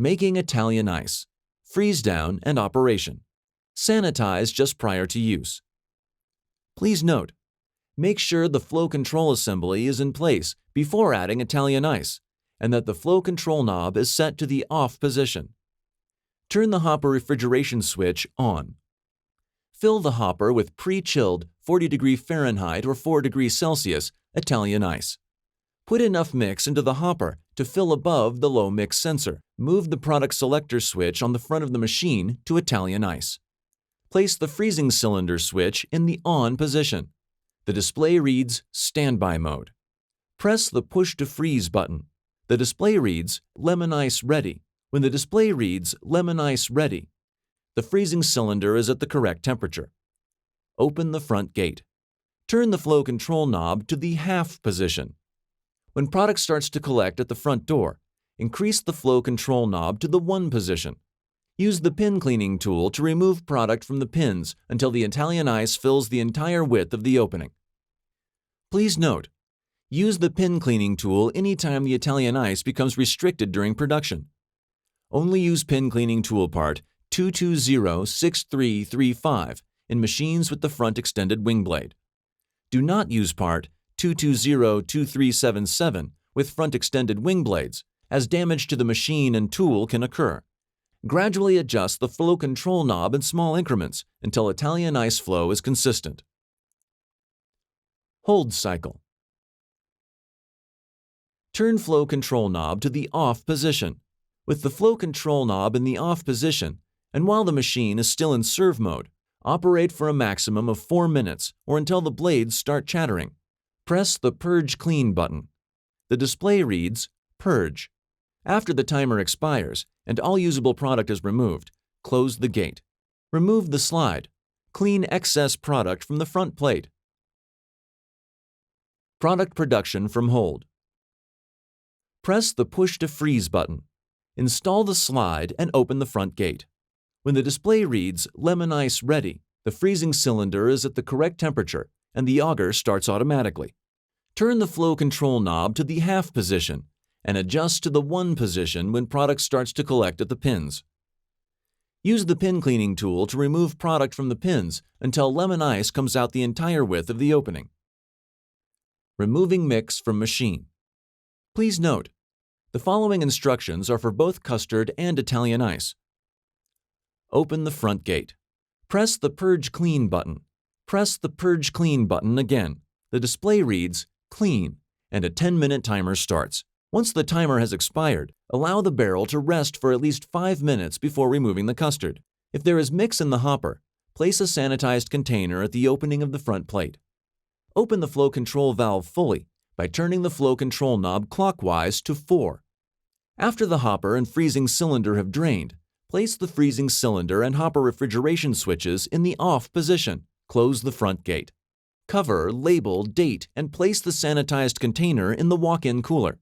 Making Italian ice. Freeze down and operation. Sanitize just prior to use. Please note, make sure the flow control assembly is in place before adding Italian ice, and that the flow control knob is set to the off position. Turn the hopper refrigeration switch on. Fill the hopper with pre-chilled 40° Fahrenheit or 4° Celsius Italian ice. Put enough mix into the hopper to fill above the low mix sensor. Move the product selector switch on the front of the machine to Italian ice. Place the freezing cylinder switch in the on position. The display reads Standby mode. Press the Push to Freeze button. The display reads Lemon Ice Ready. When the display reads Lemon Ice Ready, the freezing cylinder is at the correct temperature. Open the front gate. Turn the flow control knob to the half position. When product starts to collect at the front door, increase the flow control knob to the 1 position. Use the pin cleaning tool to remove product from the pins until the Italian ice fills the entire width of the opening. Please note, use the pin cleaning tool anytime the Italian ice becomes restricted during production. Only use pin cleaning tool part 2206335 in machines with the front extended wing blade. Do not use part 2202377 with front extended wing blades, as damage to the machine and tool can occur. Gradually adjust the flow control knob in small increments until Italian ice flow is consistent. Hold cycle. Turn flow control knob to the off position. With the flow control knob in the off position, and while the machine is still in serve mode, operate for a maximum of 4 minutes or until the blades start chattering. Press the Purge Clean button. The display reads Purge. After the timer expires and all usable product is removed, close the gate. Remove the slide. Clean excess product from the front plate. Product production from hold. Press the Push to Freeze button. Install the slide and open the front gate. When the display reads Lemon Ice Ready, the freezing cylinder is at the correct temperature and the auger starts automatically. Turn the flow control knob to the half position and adjust to the 1 position when product starts to collect at the pins. Use the pin cleaning tool to remove product from the pins until lemon ice comes out the entire width of the opening. Removing mix from machine. Please note, the following instructions are for both custard and Italian ice. Open the front gate. Press the Purge Clean button. Press the Purge Clean button again. The display reads Clean, and a 10-minute timer starts. Once the timer has expired, allow the barrel to rest for at least 5 minutes before removing the custard. If there is mix in the hopper, place a sanitized container at the opening of the front plate. Open the flow control valve fully by turning the flow control knob clockwise to 4. After the hopper and freezing cylinder have drained, place the freezing cylinder and hopper refrigeration switches in the off position. Close the front gate. Cover, label, date, and place the sanitized container in the walk-in cooler.